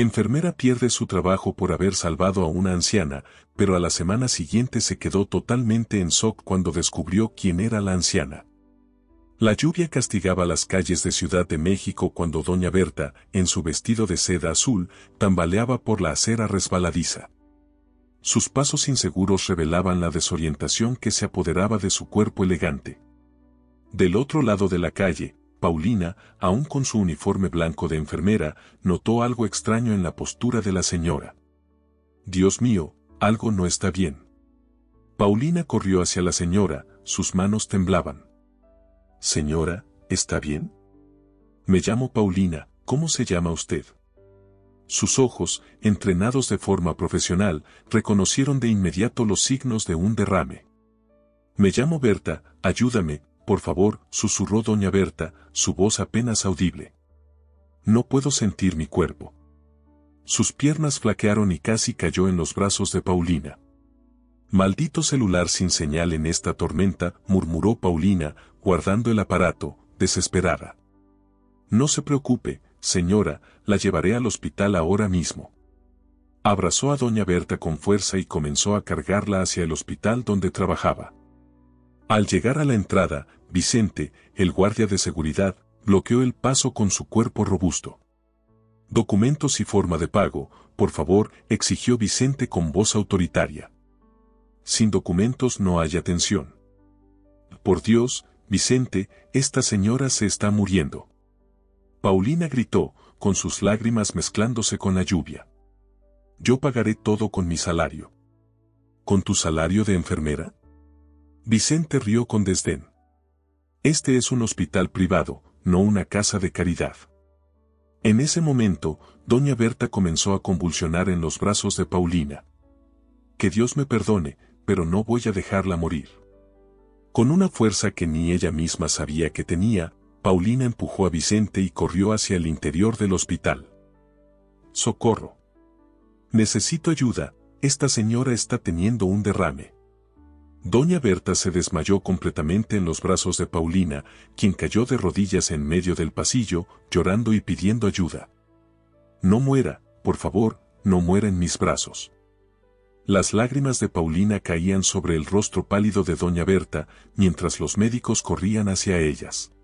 Enfermera pierde su trabajo por haber salvado a una anciana, pero a la semana siguiente se quedó totalmente en shock cuando descubrió quién era la anciana. La lluvia castigaba las calles de Ciudad de México cuando doña Berta, en su vestido de seda azul, tambaleaba por la acera resbaladiza. Sus pasos inseguros revelaban la desorientación que se apoderaba de su cuerpo elegante. Del otro lado de la calle, Paulina, aún con su uniforme blanco de enfermera, notó algo extraño en la postura de la señora. Dios mío, algo no está bien. Paulina corrió hacia la señora, sus manos temblaban. Señora, ¿está bien? Me llamo Paulina, ¿cómo se llama usted? Sus ojos, entrenados de forma profesional, reconocieron de inmediato los signos de un derrame. Me llamo Berta, ayúdame, por favor, susurró doña Berta, su voz apenas audible. No puedo sentir mi cuerpo. Sus piernas flaquearon y casi cayó en los brazos de Paulina. Maldito celular sin señal en esta tormenta, murmuró Paulina, guardando el aparato, desesperada. No se preocupe, señora, la llevaré al hospital ahora mismo. Abrazó a doña Berta con fuerza y comenzó a cargarla hacia el hospital donde trabajaba. Al llegar a la entrada, Vicente, el guardia de seguridad, bloqueó el paso con su cuerpo robusto. Documentos y forma de pago, por favor, exigió Vicente con voz autoritaria. Sin documentos no hay atención. Por Dios, Vicente, esta señora se está muriendo. Paulina gritó, con sus lágrimas mezclándose con la lluvia. Yo pagaré todo con mi salario. ¿Con tu salario de enfermera? Vicente rió con desdén. Este es un hospital privado, no una casa de caridad. En ese momento, doña Berta comenzó a convulsionar en los brazos de Paulina. Que Dios me perdone, pero no voy a dejarla morir. Con una fuerza que ni ella misma sabía que tenía, Paulina empujó a Vicente y corrió hacia el interior del hospital. ¡Socorro! Necesito ayuda, esta señora está teniendo un derrame. Doña Berta se desmayó completamente en los brazos de Paulina, quien cayó de rodillas en medio del pasillo, llorando y pidiendo ayuda. No muera, por favor, no muera en mis brazos. Las lágrimas de Paulina caían sobre el rostro pálido de doña Berta, mientras los médicos corrían hacia ellas.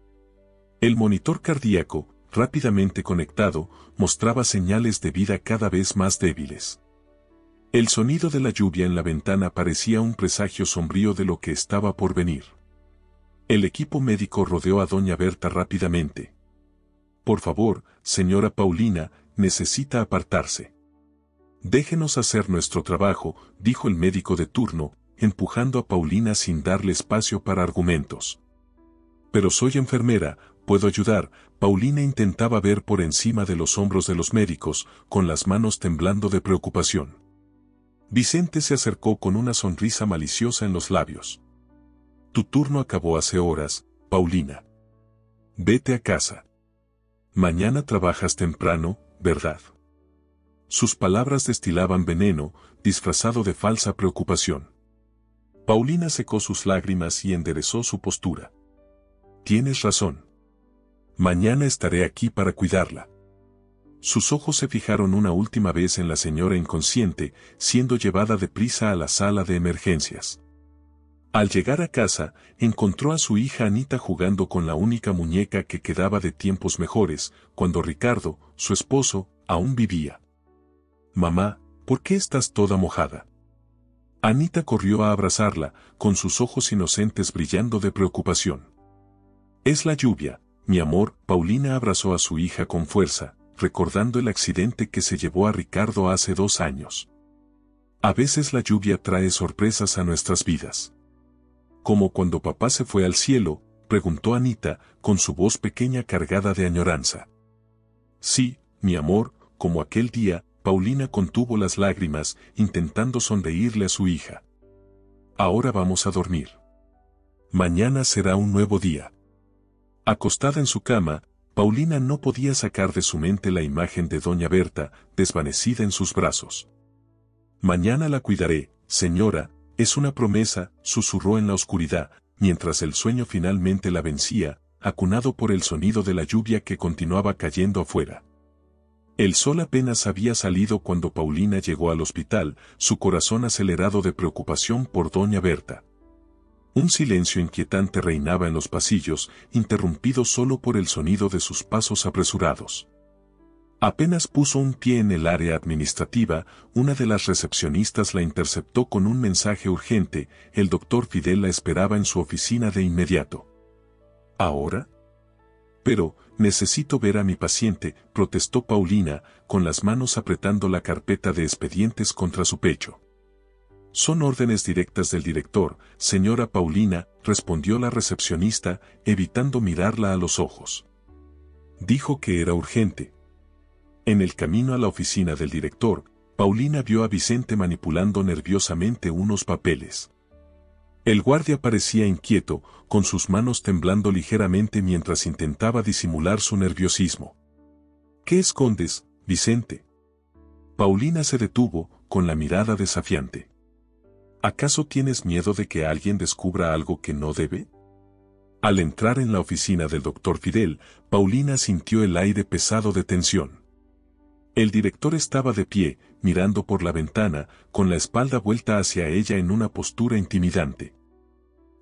El monitor cardíaco, rápidamente conectado, mostraba señales de vida cada vez más débiles. El sonido de la lluvia en la ventana parecía un presagio sombrío de lo que estaba por venir. El equipo médico rodeó a doña Berta rápidamente. Por favor, señora Paulina, necesita apartarse. Déjenos hacer nuestro trabajo, dijo el médico de turno, empujando a Paulina sin darle espacio para argumentos. Pero soy enfermera, puedo ayudar. Paulina intentaba ver por encima de los hombros de los médicos, con las manos temblando de preocupación. Vicente se acercó con una sonrisa maliciosa en los labios. Tu turno acabó hace horas, Paulina. Vete a casa. Mañana trabajas temprano, ¿verdad? Sus palabras destilaban veneno, disfrazado de falsa preocupación. Paulina secó sus lágrimas y enderezó su postura. Tienes razón. Mañana estaré aquí para cuidarla. Sus ojos se fijaron una última vez en la señora inconsciente, siendo llevada deprisa a la sala de emergencias. Al llegar a casa, encontró a su hija Anita jugando con la única muñeca que quedaba de tiempos mejores, cuando Ricardo, su esposo, aún vivía. Mamá, ¿por qué estás toda mojada? Anita corrió a abrazarla, con sus ojos inocentes brillando de preocupación. Es la lluvia, mi amor. Paulina abrazó a su hija con fuerza, recordando el accidente que se llevó a Ricardo hace 2 años. A veces la lluvia trae sorpresas a nuestras vidas. ¿Como cuando papá se fue al cielo?, preguntó Anita, con su voz pequeña cargada de añoranza. Sí, mi amor, como aquel día. Paulina contuvo las lágrimas, intentando sonreírle a su hija. Ahora vamos a dormir. Mañana será un nuevo día. Acostada en su cama, Paulina no podía sacar de su mente la imagen de doña Berta, desvanecida en sus brazos. Mañana la cuidaré, señora, es una promesa, susurró en la oscuridad, mientras el sueño finalmente la vencía, acunado por el sonido de la lluvia que continuaba cayendo afuera. El sol apenas había salido cuando Paulina llegó al hospital, su corazón acelerado de preocupación por doña Berta. Un silencio inquietante reinaba en los pasillos, interrumpido solo por el sonido de sus pasos apresurados. Apenas puso un pie en el área administrativa, una de las recepcionistas la interceptó con un mensaje urgente. El doctor Fidel la esperaba en su oficina de inmediato. ¿Ahora? Pero, necesito ver a mi paciente, protestó Paulina, con las manos apretando la carpeta de expedientes contra su pecho. Son órdenes directas del director, señora Paulina, respondió la recepcionista, evitando mirarla a los ojos. Dijo que era urgente. En el camino a la oficina del director, Paulina vio a Vicente manipulando nerviosamente unos papeles. El guardia parecía inquieto, con sus manos temblando ligeramente mientras intentaba disimular su nerviosismo. ¿Qué escondes, Vicente? Paulina se detuvo, con la mirada desafiante. ¿Acaso tienes miedo de que alguien descubra algo que no debe? Al entrar en la oficina del doctor Fidel, Paulina sintió el aire pesado de tensión. El director estaba de pie, mirando por la ventana, con la espalda vuelta hacia ella en una postura intimidante.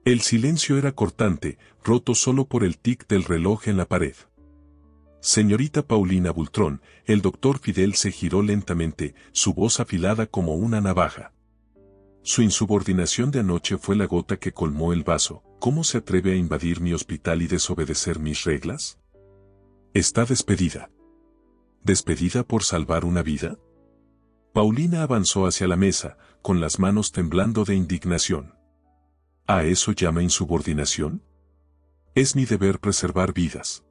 El silencio era cortante, roto solo por el tic del reloj en la pared. Señorita Paulina Bultrón, el doctor Fidel se giró lentamente, su voz afilada como una navaja. Su insubordinación de anoche fue la gota que colmó el vaso. ¿Cómo se atreve a invadir mi hospital y desobedecer mis reglas? Está despedida. ¿Despedida por salvar una vida? Paulina avanzó hacia la mesa, con las manos temblando de indignación. ¿A eso llama insubordinación? Es mi deber preservar vidas.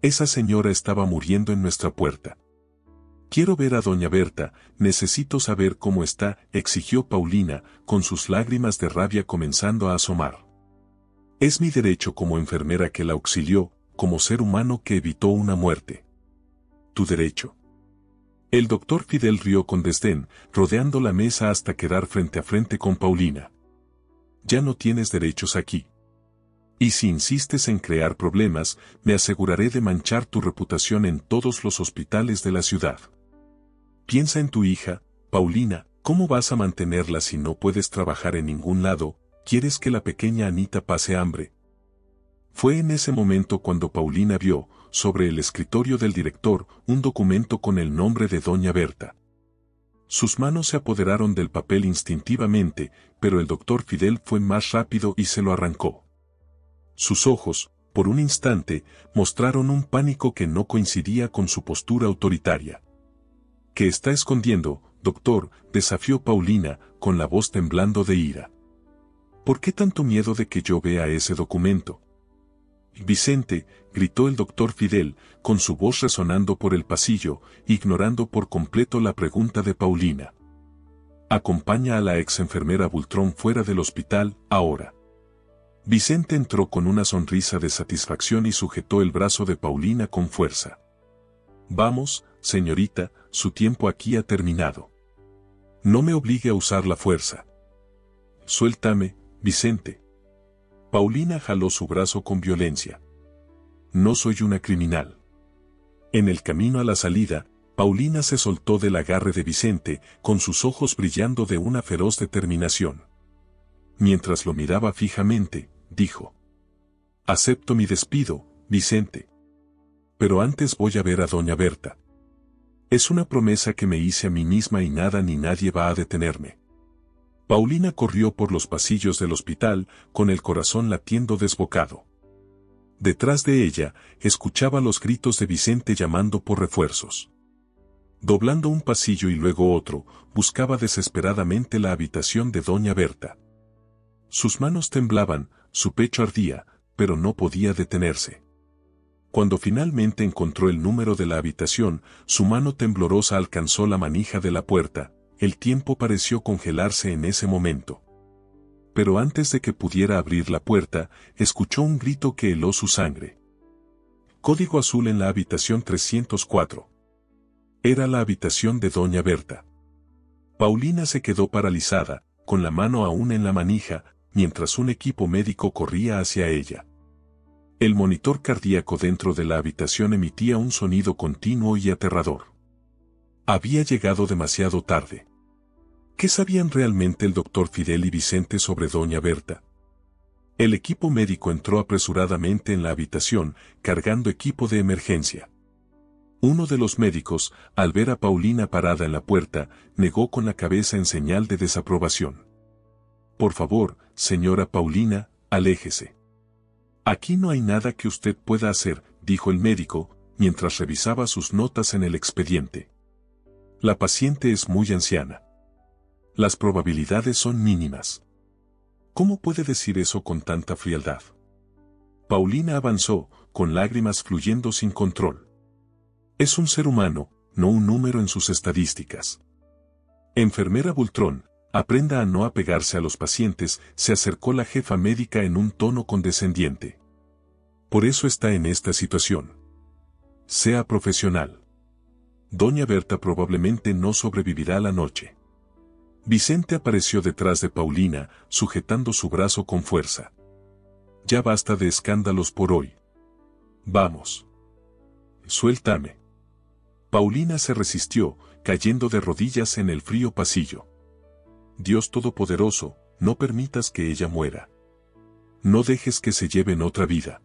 Esa señora estaba muriendo en nuestra puerta. Quiero ver a doña Berta, necesito saber cómo está, exigió Paulina, con sus lágrimas de rabia comenzando a asomar. Es mi derecho como enfermera que la auxilió, como ser humano que evitó una muerte. ¿Tu derecho? El doctor Fidel rió con desdén, rodeando la mesa hasta quedar frente a frente con Paulina. Ya no tienes derechos aquí. Y si insistes en crear problemas, me aseguraré de manchar tu reputación en todos los hospitales de la ciudad. Piensa en tu hija, Paulina, ¿cómo vas a mantenerla si no puedes trabajar en ningún lado? ¿Quieres que la pequeña Anita pase hambre? Fue en ese momento cuando Paulina vio, sobre el escritorio del director, un documento con el nombre de doña Berta. Sus manos se apoderaron del papel instintivamente, pero el doctor Fidel fue más rápido y se lo arrancó. Sus ojos, por un instante, mostraron un pánico que no coincidía con su postura autoritaria. ¿Qué está escondiendo, doctor?, desafió Paulina, con la voz temblando de ira. ¿Por qué tanto miedo de que yo vea ese documento? Vicente, gritó el doctor Fidel, con su voz resonando por el pasillo, ignorando por completo la pregunta de Paulina. Acompaña a la ex enfermera Bultrón fuera del hospital, ahora. Vicente entró con una sonrisa de satisfacción y sujetó el brazo de Paulina con fuerza. Vamos, señorita, su tiempo aquí ha terminado. No me obligue a usar la fuerza. Suéltame, Vicente. Paulina jaló su brazo con violencia. No soy una criminal. En el camino a la salida, Paulina se soltó del agarre de Vicente, con sus ojos brillando de una feroz determinación. Mientras lo miraba fijamente, dijo: Acepto mi despido, Vicente. Pero antes voy a ver a doña Berta. Es una promesa que me hice a mí misma y nada ni nadie va a detenerme. Paulina corrió por los pasillos del hospital, con el corazón latiendo desbocado. Detrás de ella, escuchaba los gritos de Vicente llamando por refuerzos. Doblando un pasillo y luego otro, buscaba desesperadamente la habitación de doña Berta. Sus manos temblaban, su pecho ardía, pero no podía detenerse. Cuando finalmente encontró el número de la habitación, su mano temblorosa alcanzó la manija de la puerta. El tiempo pareció congelarse en ese momento. Pero antes de que pudiera abrir la puerta, escuchó un grito que heló su sangre. Código azul en la habitación 304. Era la habitación de doña Berta. Paulina se quedó paralizada, con la mano aún en la manija, mientras un equipo médico corría hacia ella. El monitor cardíaco dentro de la habitación emitía un sonido continuo y aterrador. Había llegado demasiado tarde. ¿Qué sabían realmente el doctor Fidel y Vicente sobre doña Berta? El equipo médico entró apresuradamente en la habitación, cargando equipo de emergencia. Uno de los médicos, al ver a Paulina parada en la puerta, negó con la cabeza en señal de desaprobación. Por favor, señora Paulina, aléjese. Aquí no hay nada que usted pueda hacer, dijo el médico, mientras revisaba sus notas en el expediente. La paciente es muy anciana. Las probabilidades son mínimas. ¿Cómo puede decir eso con tanta frialdad? Paulina avanzó, con lágrimas fluyendo sin control. Es un ser humano, no un número en sus estadísticas. Enfermera Bultrón, aprenda a no apegarse a los pacientes, se acercó la jefa médica en un tono condescendiente. Por eso está en esta situación. Sea profesional. Doña Berta probablemente no sobrevivirá la noche. Vicente apareció detrás de Paulina, sujetando su brazo con fuerza. Ya basta de escándalos por hoy. Vamos. Suéltame. Paulina se resistió, cayendo de rodillas en el frío pasillo. Dios Todopoderoso, no permitas que ella muera. No dejes que se lleven otra vida.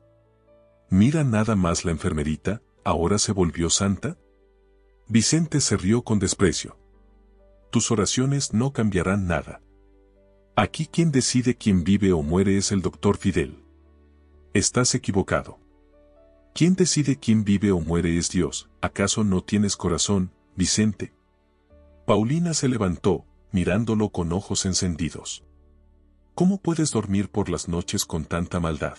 Mira nada más la enfermerita, ¿ahora se volvió santa? Vicente se rió con desprecio. Tus oraciones no cambiarán nada. Aquí quien decide quién vive o muere es el doctor Fidel. Estás equivocado. Quien decide quién vive o muere es Dios. ¿Acaso no tienes corazón, Vicente? Paulina se levantó, mirándolo con ojos encendidos. ¿Cómo puedes dormir por las noches con tanta maldad?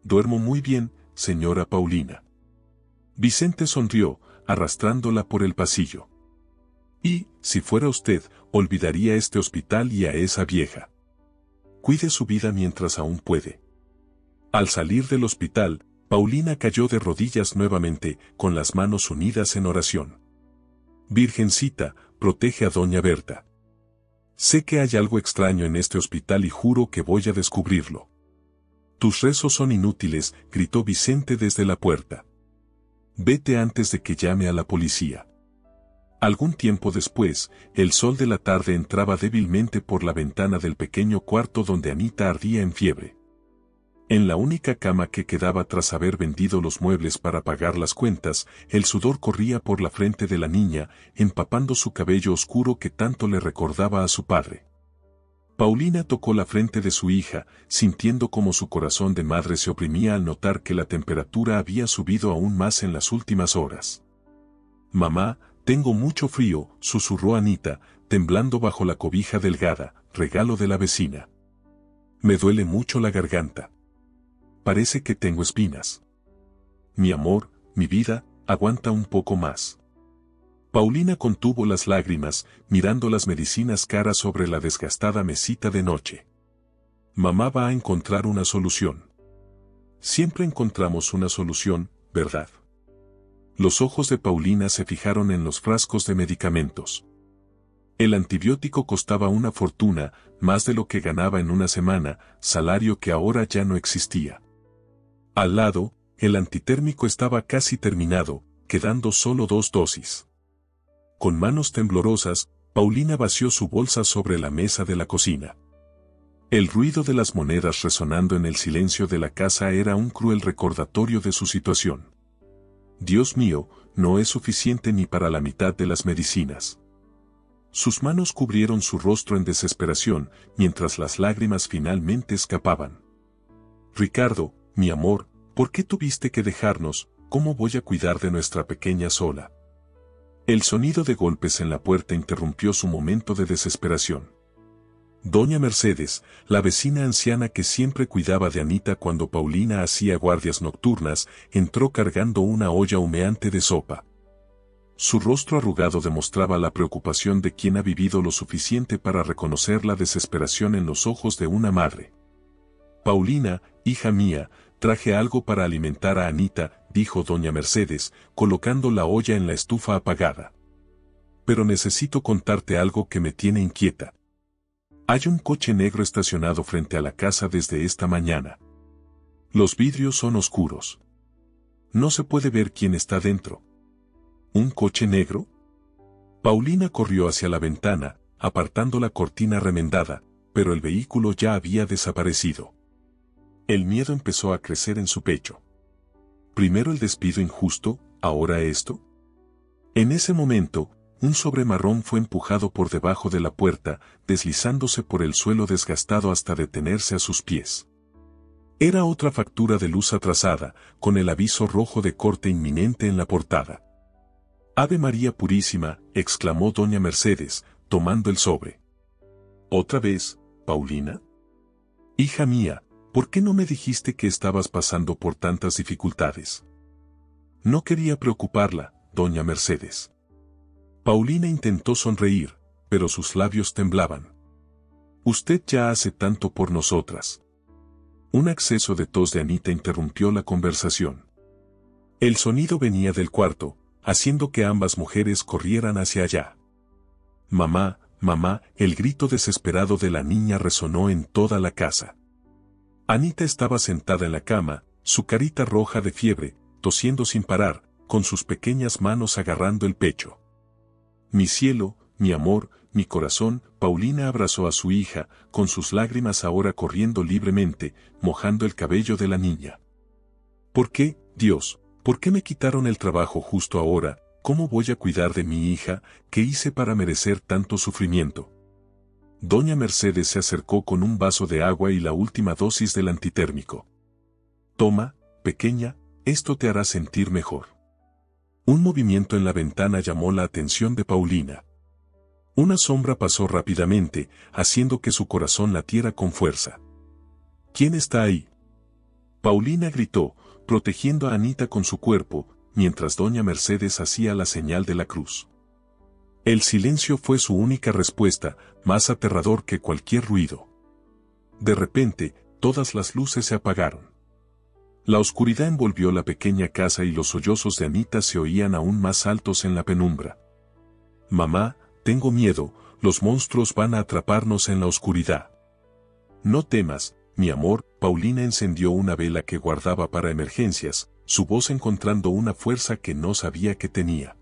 Duermo muy bien, señora Paulina. Vicente sonrió, arrastrándola por el pasillo. Y, si fuera usted, olvidaría este hospital y a esa vieja. Cuide su vida mientras aún puede. Al salir del hospital, Paulina cayó de rodillas nuevamente, con las manos unidas en oración. Virgencita, protege a doña Berta. Sé que hay algo extraño en este hospital y juro que voy a descubrirlo. Tus rezos son inútiles, gritó Vicente desde la puerta. Vete antes de que llame a la policía. Algún tiempo después, el sol de la tarde entraba débilmente por la ventana del pequeño cuarto donde Anita ardía en fiebre. En la única cama que quedaba tras haber vendido los muebles para pagar las cuentas, el sudor corría por la frente de la niña, empapando su cabello oscuro que tanto le recordaba a su padre. Paulina tocó la frente de su hija, sintiendo como su corazón de madre se oprimía al notar que la temperatura había subido aún más en las últimas horas. Mamá, tengo mucho frío, susurró Anita, temblando bajo la cobija delgada, regalo de la vecina. Me duele mucho la garganta. Parece que tengo espinas. Mi amor, mi vida, aguanta un poco más. Paulina contuvo las lágrimas, mirando las medicinas caras sobre la desgastada mesita de noche. Mamá va a encontrar una solución. Siempre encontramos una solución, ¿verdad? Los ojos de Paulina se fijaron en los frascos de medicamentos. El antibiótico costaba una fortuna, más de lo que ganaba en una semana, salario que ahora ya no existía. Al lado, el antitérmico estaba casi terminado, quedando solo 2 dosis. Con manos temblorosas, Paulina vació su bolsa sobre la mesa de la cocina. El ruido de las monedas resonando en el silencio de la casa era un cruel recordatorio de su situación. Dios mío, no es suficiente ni para la mitad de las medicinas. Sus manos cubrieron su rostro en desesperación, mientras las lágrimas finalmente escapaban. Ricardo, mi amor, ¿por qué tuviste que dejarnos? ¿Cómo voy a cuidar de nuestra pequeña sola? El sonido de golpes en la puerta interrumpió su momento de desesperación. Doña Mercedes, la vecina anciana que siempre cuidaba de Anita cuando Paulina hacía guardias nocturnas, entró cargando una olla humeante de sopa. Su rostro arrugado demostraba la preocupación de quien ha vivido lo suficiente para reconocer la desesperación en los ojos de una madre. Paulina, hija mía, traje algo para alimentar a Anita, dijo doña Mercedes, colocando la olla en la estufa apagada. Pero necesito contarte algo que me tiene inquieta. Hay un coche negro estacionado frente a la casa desde esta mañana. Los vidrios son oscuros. No se puede ver quién está dentro. ¿Un coche negro? Paulina corrió hacia la ventana, apartando la cortina remendada, pero el vehículo ya había desaparecido. El miedo empezó a crecer en su pecho. Primero el despido injusto, ahora esto. En ese momento, un sobre marrón fue empujado por debajo de la puerta, deslizándose por el suelo desgastado hasta detenerse a sus pies. Era otra factura de luz atrasada, con el aviso rojo de corte inminente en la portada. «Ave María Purísima», exclamó doña Mercedes, tomando el sobre. «¿Otra vez, Paulina? Hija mía, ¿por qué no me dijiste que estabas pasando por tantas dificultades?» No quería preocuparla, doña Mercedes. Paulina intentó sonreír, pero sus labios temblaban. «Usted ya hace tanto por nosotras». Un acceso de tos de Anita interrumpió la conversación. El sonido venía del cuarto, haciendo que ambas mujeres corrieran hacia allá. «Mamá, mamá», el grito desesperado de la niña resonó en toda la casa. Anita estaba sentada en la cama, su carita roja de fiebre, tosiendo sin parar, con sus pequeñas manos agarrando el pecho. «Mi cielo, mi amor, mi corazón», Paulina abrazó a su hija, con sus lágrimas ahora corriendo libremente, mojando el cabello de la niña. «¿Por qué, Dios? ¿Por qué me quitaron el trabajo justo ahora? ¿Cómo voy a cuidar de mi hija? ¿Qué hice para merecer tanto sufrimiento?» Doña Mercedes se acercó con un vaso de agua y la última dosis del antitérmico. «Toma, pequeña, esto te hará sentir mejor». Un movimiento en la ventana llamó la atención de Paulina. Una sombra pasó rápidamente, haciendo que su corazón latiera con fuerza. «¿Quién está ahí?». Paulina gritó, protegiendo a Anita con su cuerpo, mientras doña Mercedes hacía la señal de la cruz. El silencio fue su única respuesta, más aterrador que cualquier ruido. De repente, todas las luces se apagaron. La oscuridad envolvió la pequeña casa y los sollozos de Anita se oían aún más altos en la penumbra. «Mamá, tengo miedo, los monstruos van a atraparnos en la oscuridad». «No temas, mi amor», Paulina encendió una vela que guardaba para emergencias, su voz encontrando una fuerza que no sabía que tenía.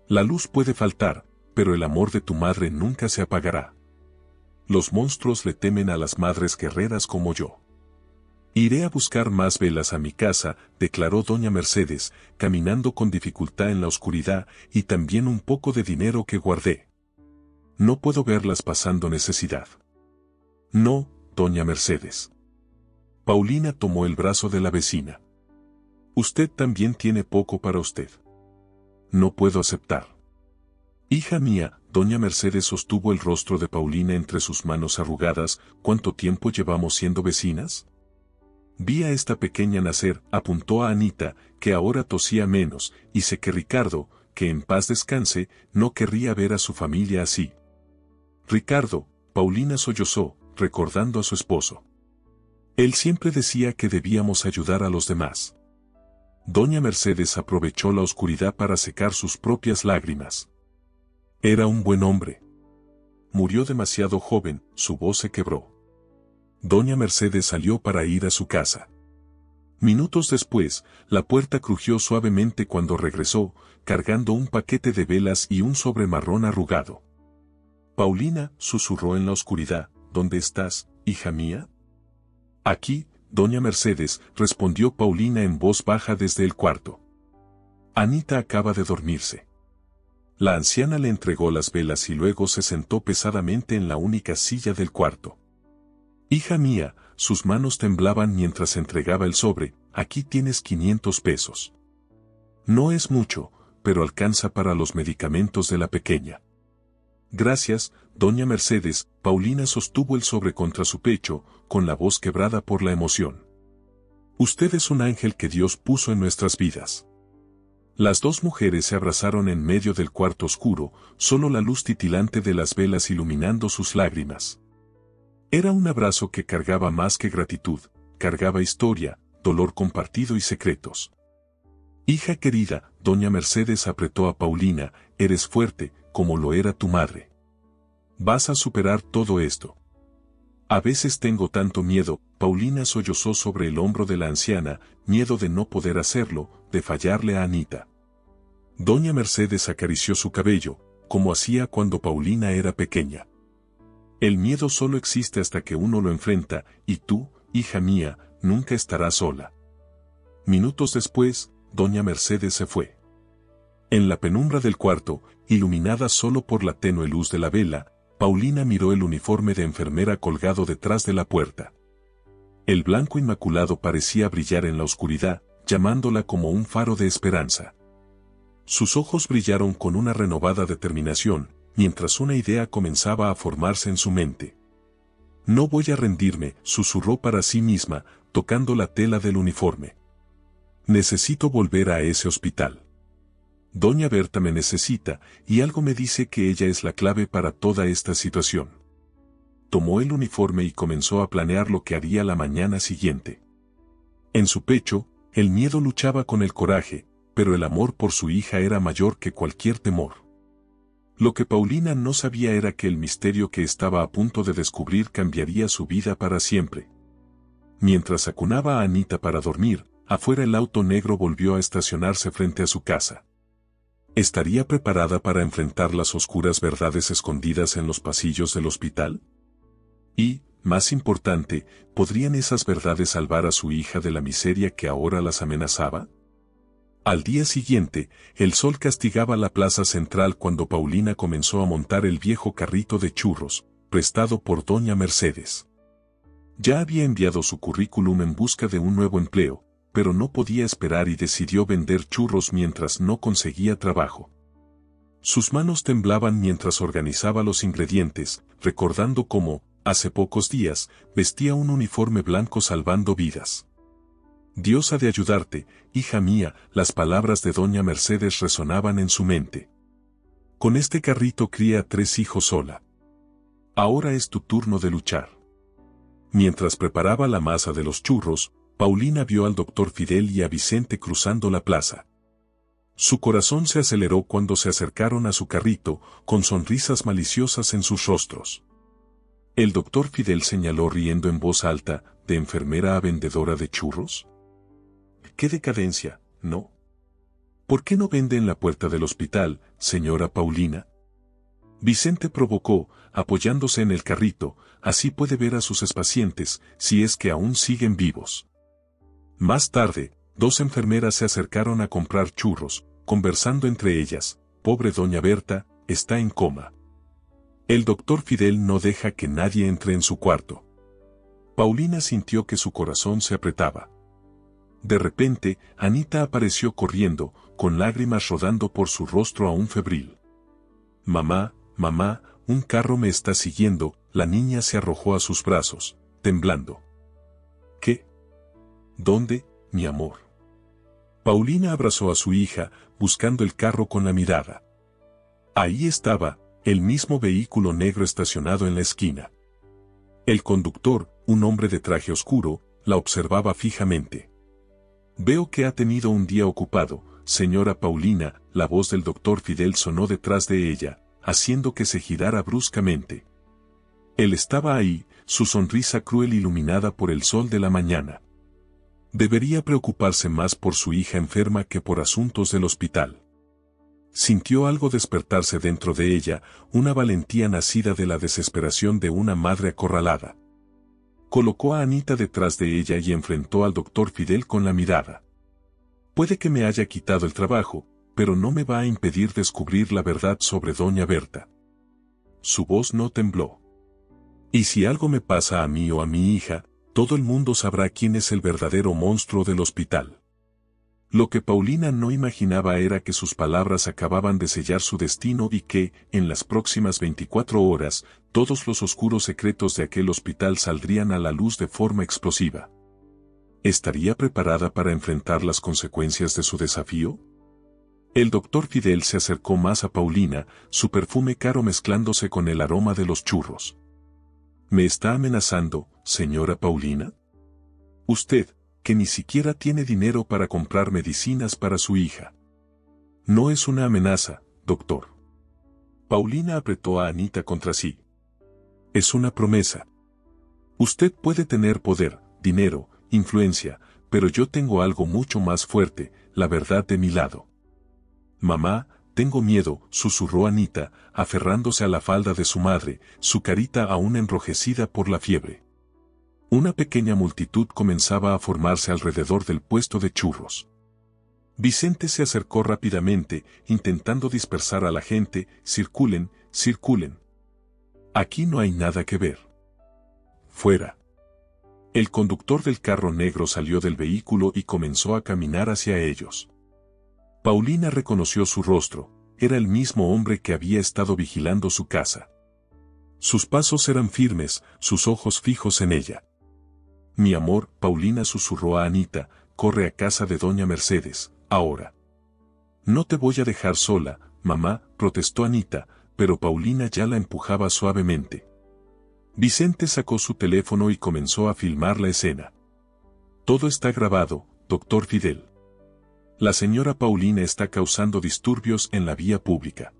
«La luz puede faltar, pero el amor de tu madre nunca se apagará. Los monstruos le temen a las madres guerreras como yo». «Iré a buscar más velas a mi casa», declaró doña Mercedes, caminando con dificultad en la oscuridad, «y también un poco de dinero que guardé. No puedo verlas pasando necesidad». «No, doña Mercedes». Paulina tomó el brazo de la vecina. «Usted también tiene poco para usted. No puedo aceptar». «Hija mía», doña Mercedes sostuvo el rostro de Paulina entre sus manos arrugadas, «¿cuánto tiempo llevamos siendo vecinas? Vi a esta pequeña nacer», apuntó a Anita, que ahora tosía menos, «y sé que Ricardo, que en paz descanse, no querría ver a su familia así». «Ricardo», Paulina sollozó, recordando a su esposo. «Él siempre decía que debíamos ayudar a los demás». Doña Mercedes aprovechó la oscuridad para secar sus propias lágrimas. «Era un buen hombre. Murió demasiado joven», su voz se quebró. Doña Mercedes salió para ir a su casa. Minutos después, la puerta crujió suavemente cuando regresó, cargando un paquete de velas y un sobre marrón arrugado. «Paulina», susurró en la oscuridad, «¿dónde estás, hija mía?». «Aquí, doña Mercedes», respondió Paulina en voz baja desde el cuarto. «Anita acaba de dormirse». La anciana le entregó las velas y luego se sentó pesadamente en la única silla del cuarto. «Hija mía», sus manos temblaban mientras entregaba el sobre, «aquí tienes 500 pesos. No es mucho, pero alcanza para los medicamentos de la pequeña». «Gracias, doña Mercedes», Paulina sostuvo el sobre contra su pecho, con la voz quebrada por la emoción. «Usted es un ángel que Dios puso en nuestras vidas». Las dos mujeres se abrazaron en medio del cuarto oscuro, solo la luz titilante de las velas iluminando sus lágrimas. Era un abrazo que cargaba más que gratitud, cargaba historia, dolor compartido y secretos. «Hija querida», doña Mercedes apretó a Paulina, «eres fuerte, como lo era tu madre. Vas a superar todo esto». «A veces tengo tanto miedo», Paulina sollozó sobre el hombro de la anciana, miedo de no poder hacerlo, de fallarle a Anita. Doña Mercedes acarició su cabello, como hacía cuando Paulina era pequeña. El miedo solo existe hasta que uno lo enfrenta, y tú, hija mía, nunca estarás sola. Minutos después, doña Mercedes se fue. En la penumbra del cuarto, iluminada solo por la tenue luz de la vela, Paulina miró el uniforme de enfermera colgado detrás de la puerta. El blanco inmaculado parecía brillar en la oscuridad, llamándola como un faro de esperanza. Sus ojos brillaron con una renovada determinación, mientras una idea comenzaba a formarse en su mente. No voy a rendirme, susurró para sí misma, tocando la tela del uniforme. Necesito volver a ese hospital. Doña Berta me necesita, y algo me dice que ella es la clave para toda esta situación. Tomó el uniforme y comenzó a planear lo que haría la mañana siguiente. En su pecho, el miedo luchaba con el coraje, pero el amor por su hija era mayor que cualquier temor. Lo que Paulina no sabía era que el misterio que estaba a punto de descubrir cambiaría su vida para siempre. Mientras acunaba a Anita para dormir, afuera el auto negro volvió a estacionarse frente a su casa. ¿Estaría preparada para enfrentar las oscuras verdades escondidas en los pasillos del hospital? Y, más importante, ¿podrían esas verdades salvar a su hija de la miseria que ahora las amenazaba? Al día siguiente, el sol castigaba la plaza central cuando Paulina comenzó a montar el viejo carrito de churros, prestado por doña Mercedes. Ya había enviado su currículum en busca de un nuevo empleo, pero no podía esperar y decidió vender churros mientras no conseguía trabajo. Sus manos temblaban mientras organizaba los ingredientes, recordando cómo, hace pocos días, vestía un uniforme blanco salvando vidas. Dios ha de ayudarte, hija mía, las palabras de doña Mercedes resonaban en su mente. Con este carrito cría 3 hijos sola. Ahora es tu turno de luchar. Mientras preparaba la masa de los churros, Paulina vio al doctor Fidel y a Vicente cruzando la plaza. Su corazón se aceleró cuando se acercaron a su carrito, con sonrisas maliciosas en sus rostros. El doctor Fidel señaló riendo en voz alta, ¿de enfermera a vendedora de churros? ¡Qué decadencia, no! ¿Por qué no vende en la puerta del hospital, señora Paulina? Vicente provocó, apoyándose en el carrito, así puede ver a sus pacientes, si es que aún siguen vivos. Más tarde, 2 enfermeras se acercaron a comprar churros, conversando entre ellas, pobre doña Berta, está en coma. El doctor Fidel no deja que nadie entre en su cuarto. Paulina sintió que su corazón se apretaba. De repente, Anita apareció corriendo, con lágrimas rodando por su rostro aún febril. Mamá, mamá, un carro me está siguiendo, la niña se arrojó a sus brazos, temblando. ¿Qué? ¿Dónde, mi amor? Paulina abrazó a su hija, buscando el carro con la mirada. Ahí estaba, el mismo vehículo negro estacionado en la esquina. El conductor, un hombre de traje oscuro, la observaba fijamente. Veo que ha tenido un día ocupado, señora Paulina, la voz del doctor Fidel sonó detrás de ella, haciendo que se girara bruscamente. Él estaba ahí, su sonrisa cruel iluminada por el sol de la mañana. Debería preocuparse más por su hija enferma que por asuntos del hospital. Sintió algo despertarse dentro de ella, una valentía nacida de la desesperación de una madre acorralada. Colocó a Anita detrás de ella y enfrentó al doctor Fidel con la mirada. Puede que me haya quitado el trabajo, pero no me va a impedir descubrir la verdad sobre doña Berta. Su voz no tembló. Y si algo me pasa a mí o a mi hija, todo el mundo sabrá quién es el verdadero monstruo del hospital. Lo que Paulina no imaginaba era que sus palabras acababan de sellar su destino y que, en las próximas 24 horas, todos los oscuros secretos de aquel hospital saldrían a la luz de forma explosiva. ¿Estaría preparada para enfrentar las consecuencias de su desafío? El doctor Fidel se acercó más a Paulina, su perfume caro mezclándose con el aroma de los churros. ¿Me está amenazando, señora Paulina? Usted, que ni siquiera tiene dinero para comprar medicinas para su hija. No es una amenaza, doctor. Paulina apretó a Anita contra sí. Es una promesa. Usted puede tener poder, dinero, influencia, pero yo tengo algo mucho más fuerte, la verdad de mi lado. Mamá, tengo miedo, susurró Anita, aferrándose a la falda de su madre, su carita aún enrojecida por la fiebre. Una pequeña multitud comenzaba a formarse alrededor del puesto de churros. Vicente se acercó rápidamente, intentando dispersar a la gente. Circulen, circulen. Aquí no hay nada que ver. Fuera. El conductor del carro negro salió del vehículo y comenzó a caminar hacia ellos. Paulina reconoció su rostro, era el mismo hombre que había estado vigilando su casa. Sus pasos eran firmes, sus ojos fijos en ella. Mi amor, Paulina susurró a Anita, corre a casa de doña Mercedes, ahora. No te voy a dejar sola, mamá, protestó Anita, pero Paulina ya la empujaba suavemente. Vicente sacó su teléfono y comenzó a filmar la escena. Todo está grabado, doctor Fidel. La señora Paulina está causando disturbios en la vía pública.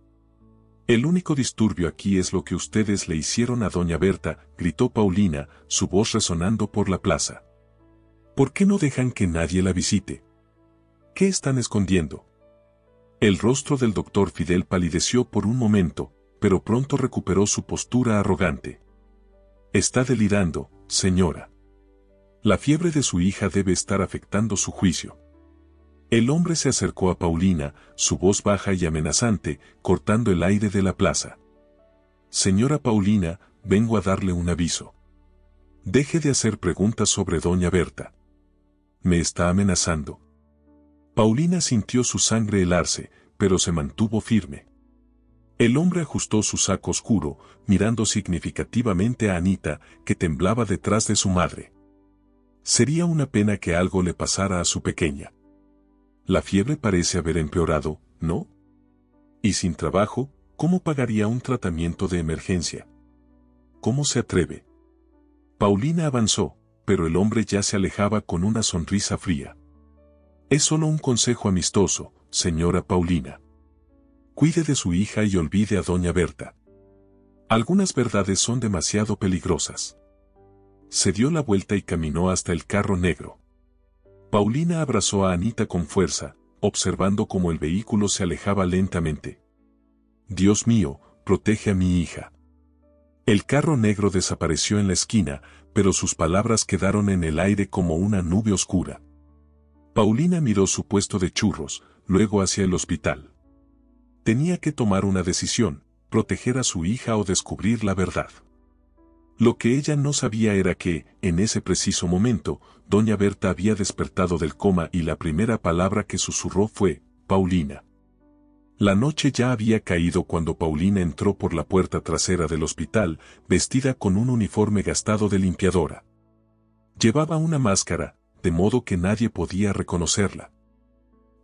El único disturbio aquí es lo que ustedes le hicieron a doña Berta, gritó Paulina, su voz resonando por la plaza. ¿Por qué no dejan que nadie la visite? ¿Qué están escondiendo? El rostro del doctor Fidel palideció por un momento, pero pronto recuperó su postura arrogante. Está delirando, señora. La fiebre de su hija debe estar afectando su juicio. El hombre se acercó a Paulina, su voz baja y amenazante, cortando el aire de la plaza. Señora Paulina, vengo a darle un aviso. Deje de hacer preguntas sobre doña Berta. ¿Me está amenazando? Paulina sintió su sangre helarse, pero se mantuvo firme. El hombre ajustó su saco oscuro, mirando significativamente a Anita, que temblaba detrás de su madre. Sería una pena que algo le pasara a su pequeña. La fiebre parece haber empeorado, ¿no? Y sin trabajo, ¿cómo pagaría un tratamiento de emergencia? ¿Cómo se atreve? Paulina avanzó, pero el hombre ya se alejaba con una sonrisa fría. Es solo un consejo amistoso, señora Paulina. Cuide de su hija y olvide a doña Berta. Algunas verdades son demasiado peligrosas. Se dio la vuelta y caminó hasta el carro negro. Paulina abrazó a Anita con fuerza, observando cómo el vehículo se alejaba lentamente. Dios mío, protege a mi hija. El carro negro desapareció en la esquina, pero sus palabras quedaron en el aire como una nube oscura. Paulina miró su puesto de churros, luego hacia el hospital. Tenía que tomar una decisión, proteger a su hija o descubrir la verdad. Lo que ella no sabía era que, en ese preciso momento, doña Berta había despertado del coma y la primera palabra que susurró fue, Paulina. La noche ya había caído cuando Paulina entró por la puerta trasera del hospital, vestida con un uniforme gastado de limpiadora. Llevaba una máscara, de modo que nadie podía reconocerla.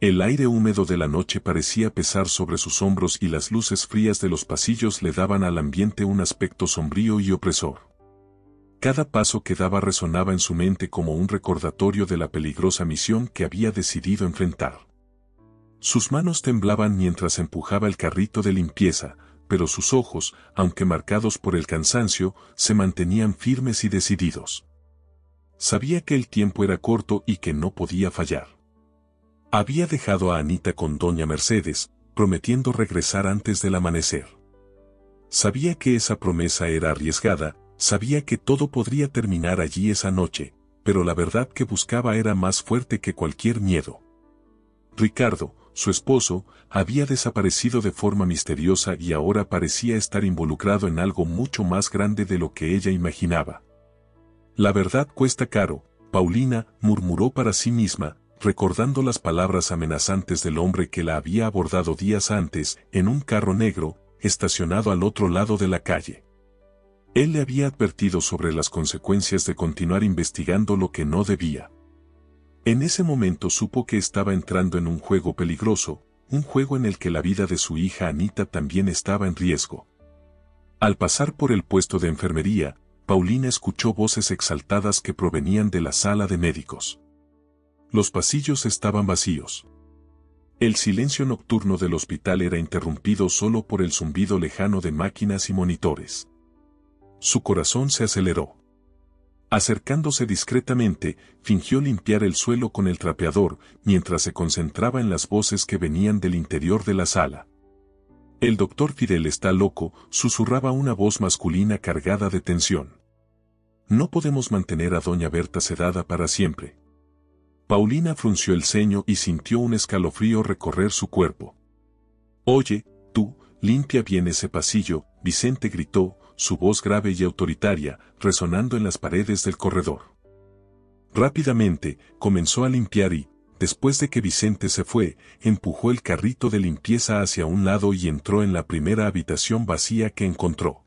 El aire húmedo de la noche parecía pesar sobre sus hombros y las luces frías de los pasillos le daban al ambiente un aspecto sombrío y opresor. Cada paso que daba resonaba en su mente como un recordatorio de la peligrosa misión que había decidido enfrentar. Sus manos temblaban mientras empujaba el carrito de limpieza, pero sus ojos, aunque marcados por el cansancio, se mantenían firmes y decididos. Sabía que el tiempo era corto y que no podía fallar. Había dejado a Anita con doña Mercedes, prometiendo regresar antes del amanecer. Sabía que esa promesa era arriesgada, sabía que todo podría terminar allí esa noche, pero la verdad que buscaba era más fuerte que cualquier miedo. Ricardo, su esposo, había desaparecido de forma misteriosa y ahora parecía estar involucrado en algo mucho más grande de lo que ella imaginaba. La verdad cuesta caro, Paulina murmuró para sí misma, recordando las palabras amenazantes del hombre que la había abordado días antes, en un carro negro, estacionado al otro lado de la calle. Él le había advertido sobre las consecuencias de continuar investigando lo que no debía. En ese momento supo que estaba entrando en un juego peligroso, un juego en el que la vida de su hija Anita también estaba en riesgo. Al pasar por el puesto de enfermería, Paulina escuchó voces exaltadas que provenían de la sala de médicos. Los pasillos estaban vacíos. El silencio nocturno del hospital era interrumpido solo por el zumbido lejano de máquinas y monitores. Su corazón se aceleró. Acercándose discretamente, fingió limpiar el suelo con el trapeador, mientras se concentraba en las voces que venían del interior de la sala. El doctor Fidel está loco, susurraba una voz masculina cargada de tensión. No podemos mantener a doña Berta sedada para siempre. Paulina frunció el ceño y sintió un escalofrío recorrer su cuerpo. Oye, tú, limpia bien ese pasillo, Vicente gritó, su voz grave y autoritaria, resonando en las paredes del corredor. Rápidamente, comenzó a limpiar y, después de que Vicente se fue, empujó el carrito de limpieza hacia un lado y entró en la primera habitación vacía que encontró.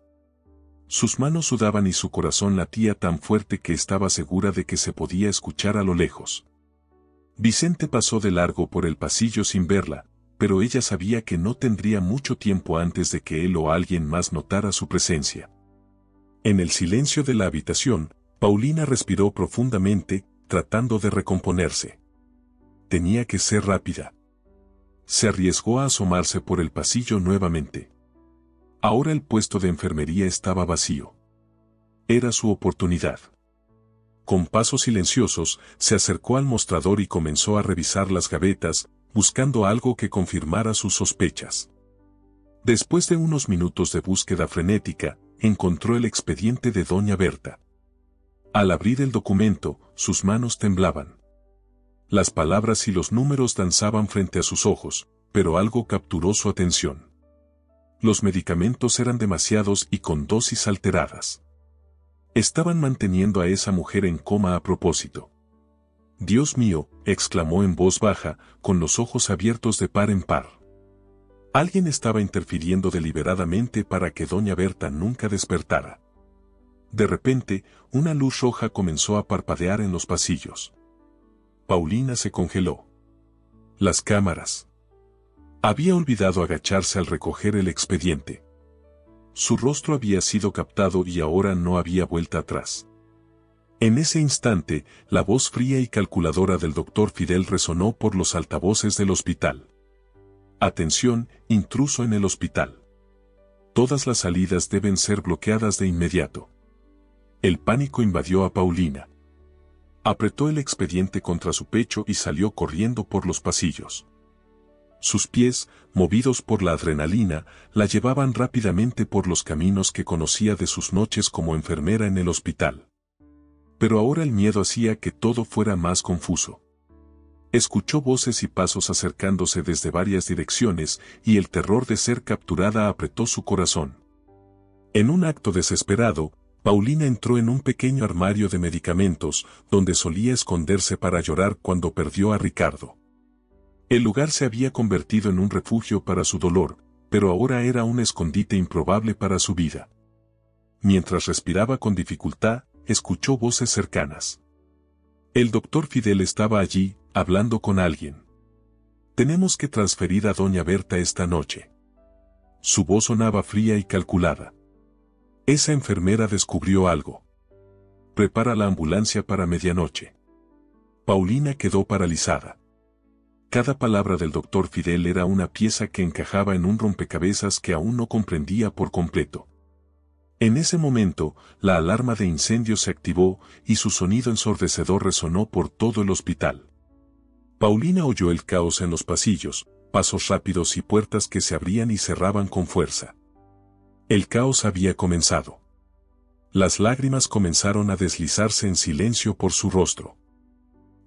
Sus manos sudaban y su corazón latía tan fuerte que estaba segura de que se podía escuchar a lo lejos. Vicente pasó de largo por el pasillo sin verla, pero ella sabía que no tendría mucho tiempo antes de que él o alguien más notara su presencia. En el silencio de la habitación, Paulina respiró profundamente, tratando de recomponerse. Tenía que ser rápida. Se arriesgó a asomarse por el pasillo nuevamente. Ahora el puesto de enfermería estaba vacío. Era su oportunidad. Con pasos silenciosos, se acercó al mostrador y comenzó a revisar las gavetas, buscando algo que confirmara sus sospechas. Después de unos minutos de búsqueda frenética, encontró el expediente de doña Berta. Al abrir el documento, sus manos temblaban. Las palabras y los números danzaban frente a sus ojos, pero algo capturó su atención. Los medicamentos eran demasiados y con dosis alteradas. Estaban manteniendo a esa mujer en coma a propósito. «Dios mío», exclamó en voz baja, con los ojos abiertos de par en par. Alguien estaba interfiriendo deliberadamente para que doña Berta nunca despertara. De repente, una luz roja comenzó a parpadear en los pasillos. Paulina se congeló. Las cámaras. Había olvidado agacharse al recoger el expediente. Su rostro había sido captado y ahora no había vuelta atrás. En ese instante, la voz fría y calculadora del doctor Fidel resonó por los altavoces del hospital. Atención, intruso en el hospital. Todas las salidas deben ser bloqueadas de inmediato. El pánico invadió a Paulina. Apretó el expediente contra su pecho y salió corriendo por los pasillos. Sus pies, movidos por la adrenalina, la llevaban rápidamente por los caminos que conocía de sus noches como enfermera en el hospital. Pero ahora el miedo hacía que todo fuera más confuso. Escuchó voces y pasos acercándose desde varias direcciones y el terror de ser capturada apretó su corazón. En un acto desesperado, Paulina entró en un pequeño armario de medicamentos, donde solía esconderse para llorar cuando perdió a Ricardo. El lugar se había convertido en un refugio para su dolor, pero ahora era un escondite improbable para su vida. Mientras respiraba con dificultad, escuchó voces cercanas. El doctor Fidel estaba allí, hablando con alguien. «Tenemos que transferir a doña Berta esta noche». Su voz sonaba fría y calculada. Esa enfermera descubrió algo. «Prepara la ambulancia para medianoche». Paulina quedó paralizada. Cada palabra del doctor Fidel era una pieza que encajaba en un rompecabezas que aún no comprendía por completo. En ese momento, la alarma de incendio se activó y su sonido ensordecedor resonó por todo el hospital. Paulina oyó el caos en los pasillos, pasos rápidos y puertas que se abrían y cerraban con fuerza. El caos había comenzado. Las lágrimas comenzaron a deslizarse en silencio por su rostro.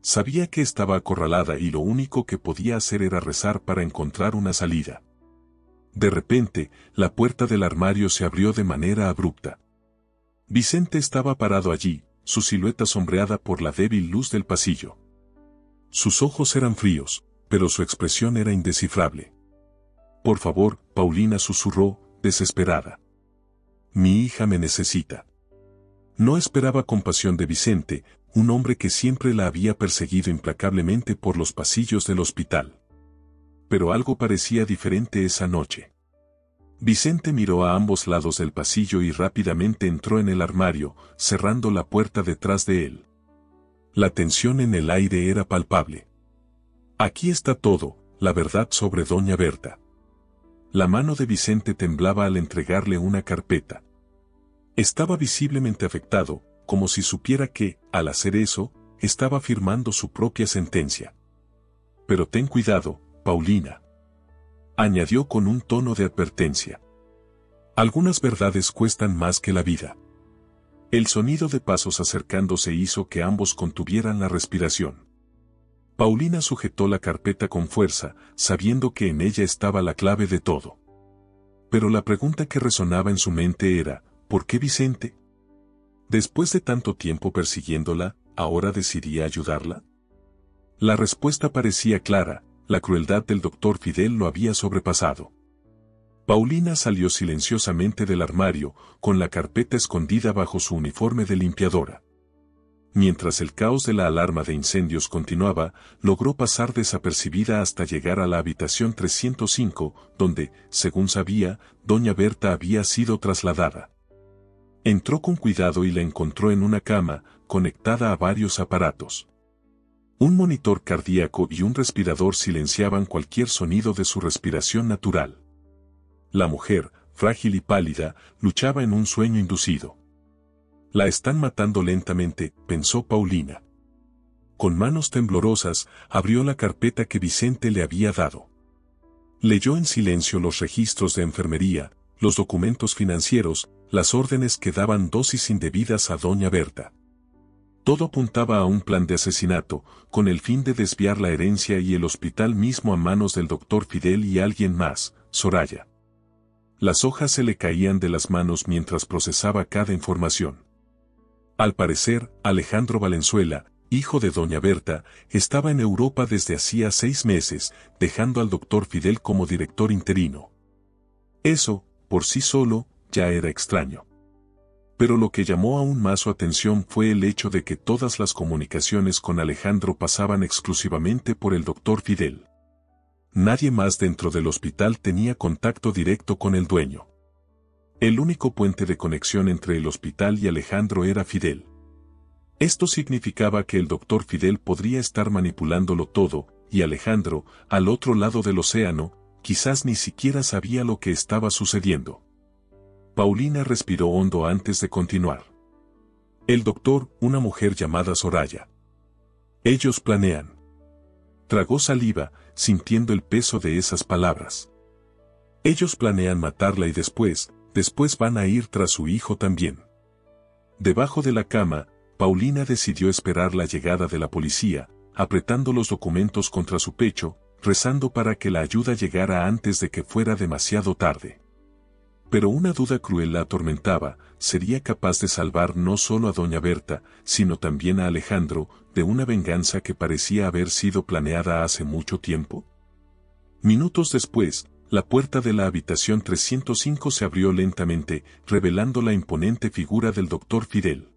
Sabía que estaba acorralada y lo único que podía hacer era rezar para encontrar una salida. De repente, la puerta del armario se abrió de manera abrupta. Vicente estaba parado allí, su silueta sombreada por la débil luz del pasillo. Sus ojos eran fríos, pero su expresión era indescifrable. «Por favor», Paulina susurró, desesperada. «Mi hija me necesita». No esperaba compasión de Vicente, un hombre que siempre la había perseguido implacablemente por los pasillos del hospital. Pero algo parecía diferente esa noche. Vicente miró a ambos lados del pasillo y rápidamente entró en el armario, cerrando la puerta detrás de él. La tensión en el aire era palpable. «Aquí está todo, la verdad sobre doña Berta». La mano de Vicente temblaba al entregarle una carpeta. Estaba visiblemente afectado, como si supiera que, al hacer eso, estaba firmando su propia sentencia. «Pero ten cuidado, Paulina. añadió con un tono de advertencia. Algunas verdades cuestan más que la vida. El sonido de pasos acercándose hizo que ambos contuvieran la respiración. Paulina sujetó la carpeta con fuerza, sabiendo que en ella estaba la clave de todo. Pero la pregunta que resonaba en su mente era, ¿por qué Vicente? Después de tanto tiempo persiguiéndola, ¿ahora decidía ayudarla? La respuesta parecía clara, la crueldad del doctor Fidel lo había sobrepasado. Paulina salió silenciosamente del armario, con la carpeta escondida bajo su uniforme de limpiadora. Mientras el caos de la alarma de incendios continuaba, logró pasar desapercibida hasta llegar a la habitación 305, donde, según sabía, doña Berta había sido trasladada. Entró con cuidado y la encontró en una cama, conectada a varios aparatos. Un monitor cardíaco y un respirador silenciaban cualquier sonido de su respiración natural. La mujer, frágil y pálida, luchaba en un sueño inducido. La están matando lentamente, pensó Paulina. Con manos temblorosas, abrió la carpeta que Vicente le había dado. Leyó en silencio los registros de enfermería, los documentos financieros, las órdenes que daban dosis indebidas a doña Berta. Todo apuntaba a un plan de asesinato, con el fin de desviar la herencia y el hospital mismo a manos del doctor Fidel y alguien más, Soraya. Las hojas se le caían de las manos mientras procesaba cada información. Al parecer, Alejandro Valenzuela, hijo de doña Berta, estaba en Europa desde hacía 6 meses, dejando al doctor Fidel como director interino. Eso, por sí solo, ya era extraño. Pero lo que llamó aún más su atención fue el hecho de que todas las comunicaciones con Alejandro pasaban exclusivamente por el doctor Fidel. Nadie más dentro del hospital tenía contacto directo con el dueño. El único puente de conexión entre el hospital y Alejandro era Fidel. Esto significaba que el doctor Fidel podría estar manipulándolo todo, y Alejandro, al otro lado del océano, quizás ni siquiera sabía lo que estaba sucediendo. Paulina respiró hondo antes de continuar. El doctor, una mujer llamada Soraya. Ellos planean. Tragó saliva, sintiendo el peso de esas palabras. Ellos planean matarla y después van a ir tras su hijo también. Debajo de la cama, Paulina decidió esperar la llegada de la policía, apretando los documentos contra su pecho, rezando para que la ayuda llegara antes de que fuera demasiado tarde. Pero una duda cruel la atormentaba, ¿sería capaz de salvar no solo a doña Berta, sino también a Alejandro, de una venganza que parecía haber sido planeada hace mucho tiempo? Minutos después, la puerta de la habitación 305 se abrió lentamente, revelando la imponente figura del doctor Fidel.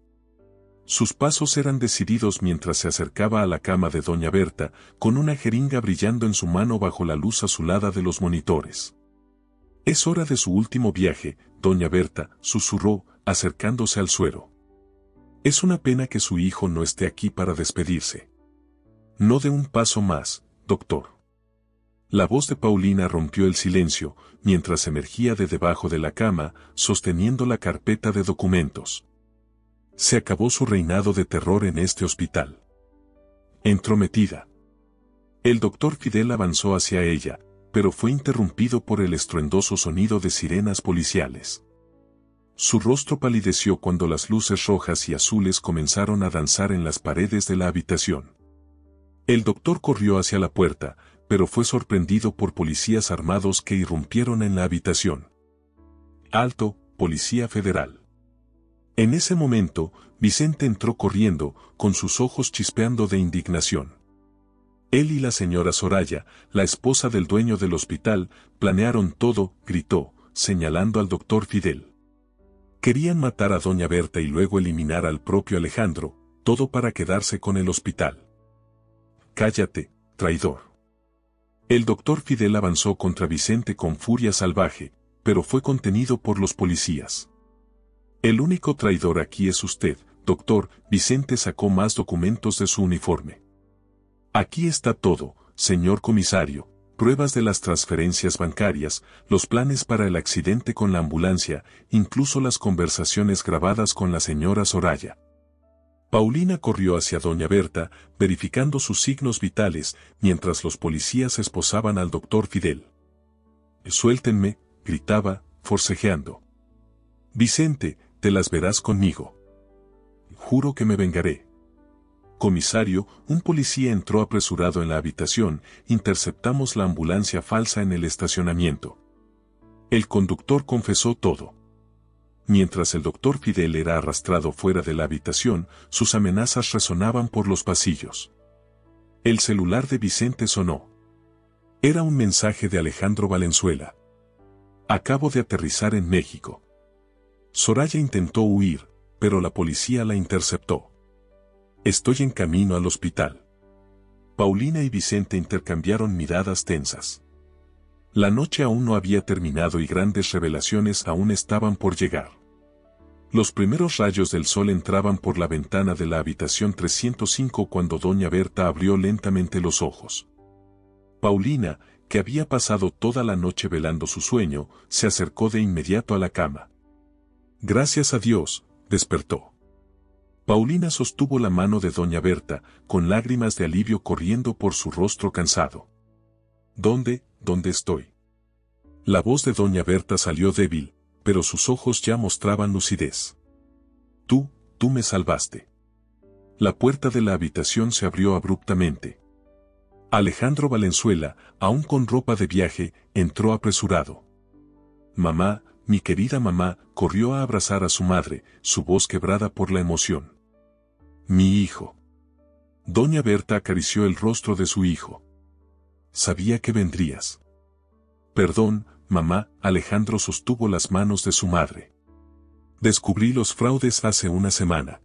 Sus pasos eran decididos mientras se acercaba a la cama de doña Berta, con una jeringa brillando en su mano bajo la luz azulada de los monitores. «Es hora de su último viaje», doña Berta susurró, acercándose al suero. «Es una pena que su hijo no esté aquí para despedirse. No dé un paso más, doctor». La voz de Paulina rompió el silencio, mientras emergía de debajo de la cama, sosteniendo la carpeta de documentos. Se acabó su reinado de terror en este hospital. Entrometida. El doctor Fidel avanzó hacia ella, pero fue interrumpido por el estruendoso sonido de sirenas policiales. Su rostro palideció cuando las luces rojas y azules comenzaron a danzar en las paredes de la habitación. El doctor corrió hacia la puerta, pero fue sorprendido por policías armados que irrumpieron en la habitación. «Alto, Policía Federal». En ese momento, Vicente entró corriendo, con sus ojos chispeando de indignación. Él y la señora Soraya, la esposa del dueño del hospital, planearon todo, gritó, señalando al doctor Fidel. Querían matar a doña Berta y luego eliminar al propio Alejandro, todo para quedarse con el hospital. «Cállate, traidor». El doctor Fidel avanzó contra Vicente con furia salvaje, pero fue contenido por los policías. «El único traidor aquí es usted, doctor». Vicente sacó más documentos de su uniforme. «Aquí está todo, señor comisario, pruebas de las transferencias bancarias, los planes para el accidente con la ambulancia, incluso las conversaciones grabadas con la señora Soraya». Paulina corrió hacia doña Berta, verificando sus signos vitales, mientras los policías esposaban al doctor Fidel. Suéltenme, gritaba, forcejeando. Vicente, te las verás conmigo. Juro que me vengaré. Comisario, un policía entró apresurado en la habitación, interceptamos la ambulancia falsa en el estacionamiento. El conductor confesó todo. Mientras el doctor Fidel era arrastrado fuera de la habitación, sus amenazas resonaban por los pasillos. El celular de Vicente sonó. Era un mensaje de Alejandro Valenzuela. Acabo de aterrizar en México. Soraya intentó huir, pero la policía la interceptó. Estoy en camino al hospital. Paulina y Vicente intercambiaron miradas tensas. La noche aún no había terminado y grandes revelaciones aún estaban por llegar. Los primeros rayos del sol entraban por la ventana de la habitación 305 cuando doña Berta abrió lentamente los ojos. Paulina, que había pasado toda la noche velando su sueño, se acercó de inmediato a la cama. Gracias a Dios, despertó. Paulina sostuvo la mano de doña Berta, con lágrimas de alivio corriendo por su rostro cansado. ¿Dónde estoy? La voz de doña Berta salió débil, pero sus ojos ya mostraban lucidez. Tú me salvaste. La puerta de la habitación se abrió abruptamente. Alejandro Valenzuela, aún con ropa de viaje, entró apresurado. Mamá, mi querida mamá, corrió a abrazar a su madre, su voz quebrada por la emoción. Mi hijo. Doña Berta acarició el rostro de su hijo. Sabía que vendrías. Perdón, mamá, Alejandro sostuvo las manos de su madre. Descubrí los fraudes hace una semana.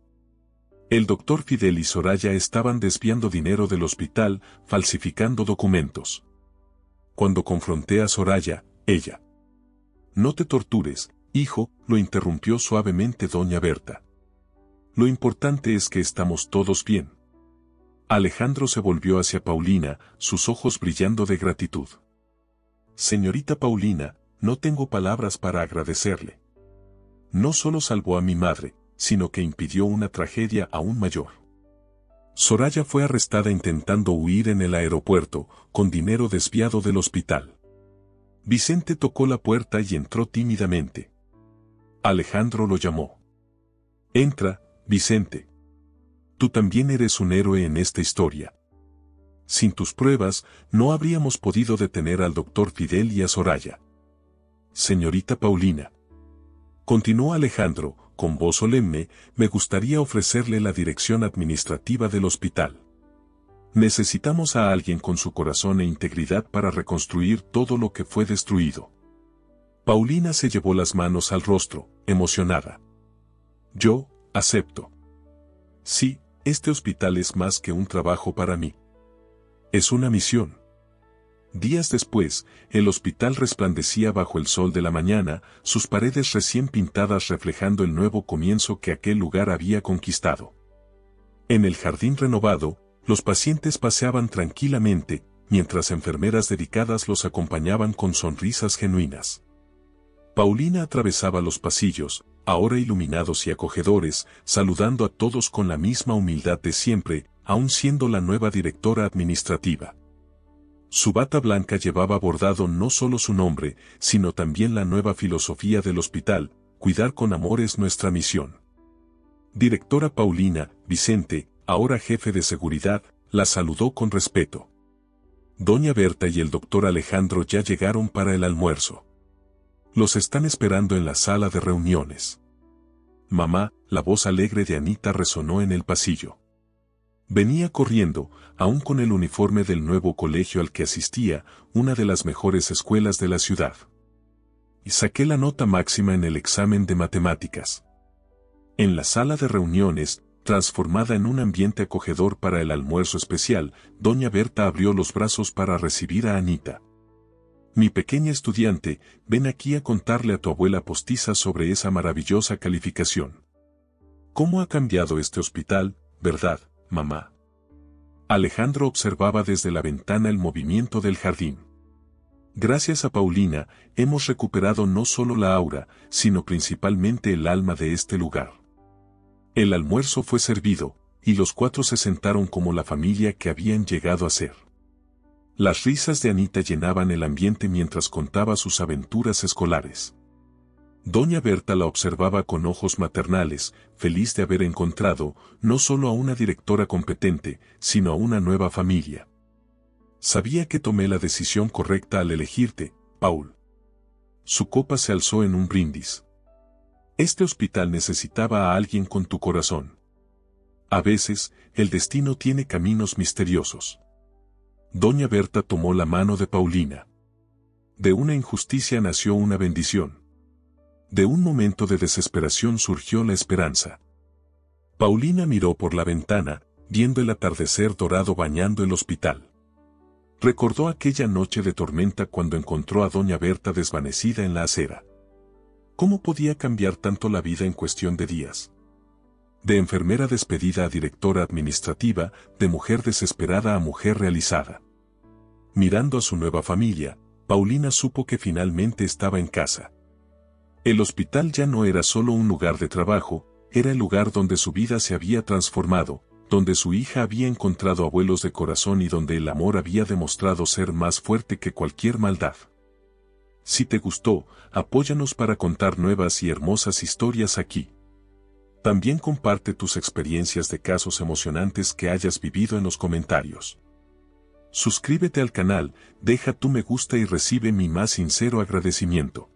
El doctor Fidel y Soraya estaban desviando dinero del hospital, falsificando documentos. Cuando confronté a Soraya, ella. No te tortures, hijo, lo interrumpió suavemente doña Berta. Lo importante es que estamos todos bien. Alejandro se volvió hacia Paulina, sus ojos brillando de gratitud. Señorita Paulina, no tengo palabras para agradecerle. No solo salvó a mi madre, sino que impidió una tragedia aún mayor. Soraya fue arrestada intentando huir en el aeropuerto, con dinero desviado del hospital. Vicente tocó la puerta y entró tímidamente. Alejandro lo llamó. Entra, Vicente. Tú también eres un héroe en esta historia. Sin tus pruebas, no habríamos podido detener al doctor Fidel y a Soraya. Señorita Paulina. Continuó Alejandro, con voz solemne, me gustaría ofrecerle la dirección administrativa del hospital. Necesitamos a alguien con su corazón e integridad para reconstruir todo lo que fue destruido. Paulina se llevó las manos al rostro, emocionada. Yo, acepto. Sí, este hospital es más que un trabajo para mí. Es una misión. Días después, el hospital resplandecía bajo el sol de la mañana, sus paredes recién pintadas reflejando el nuevo comienzo que aquel lugar había conquistado. En el jardín renovado, los pacientes paseaban tranquilamente, mientras enfermeras dedicadas los acompañaban con sonrisas genuinas. Paulina atravesaba los pasillos, ahora iluminados y acogedores, saludando a todos con la misma humildad de siempre, aun siendo la nueva directora administrativa. Su bata blanca llevaba bordado no solo su nombre, sino también la nueva filosofía del hospital: cuidar con amor es nuestra misión. Directora Paulina, Vicente, ahora jefe de seguridad, la saludó con respeto. Doña Berta y el doctor Alejandro ya llegaron para el almuerzo. Los están esperando en la sala de reuniones. Mamá, la voz alegre de Anita resonó en el pasillo. Venía corriendo, aún con el uniforme del nuevo colegio al que asistía, una de las mejores escuelas de la ciudad. Y saqué la nota máxima en el examen de matemáticas. En la sala de reuniones, transformada en un ambiente acogedor para el almuerzo especial, doña Berta abrió los brazos para recibir a Anita. Mi pequeña estudiante, ven aquí a contarle a tu abuela postiza sobre esa maravillosa calificación. ¿Cómo ha cambiado este hospital, verdad, mamá? Alejandro observaba desde la ventana el movimiento del jardín. Gracias a Paulina, hemos recuperado no solo la aura, sino principalmente el alma de este lugar. El almuerzo fue servido, y los cuatro se sentaron como la familia que habían llegado a ser. Las risas de Anita llenaban el ambiente mientras contaba sus aventuras escolares. Doña Berta la observaba con ojos maternales, feliz de haber encontrado, no solo a una directora competente, sino a una nueva familia. Sabía que tomé la decisión correcta al elegirte, Paul. Su copa se alzó en un brindis. Este hospital necesitaba a alguien con tu corazón. A veces, el destino tiene caminos misteriosos. Doña Berta tomó la mano de Paulina. De una injusticia nació una bendición. De un momento de desesperación surgió la esperanza. Paulina miró por la ventana, viendo el atardecer dorado bañando el hospital. Recordó aquella noche de tormenta cuando encontró a Doña Berta desvanecida en la acera. ¿Cómo podía cambiar tanto la vida en cuestión de días? De enfermera despedida a directora administrativa, de mujer desesperada a mujer realizada. Mirando a su nueva familia, Paulina supo que finalmente estaba en casa. El hospital ya no era solo un lugar de trabajo, era el lugar donde su vida se había transformado, donde su hija había encontrado abuelos de corazón y donde el amor había demostrado ser más fuerte que cualquier maldad. Si te gustó, apóyanos para contar nuevas y hermosas historias aquí. También comparte tus experiencias de casos emocionantes que hayas vivido en los comentarios. Suscríbete al canal, deja tu me gusta y recibe mi más sincero agradecimiento.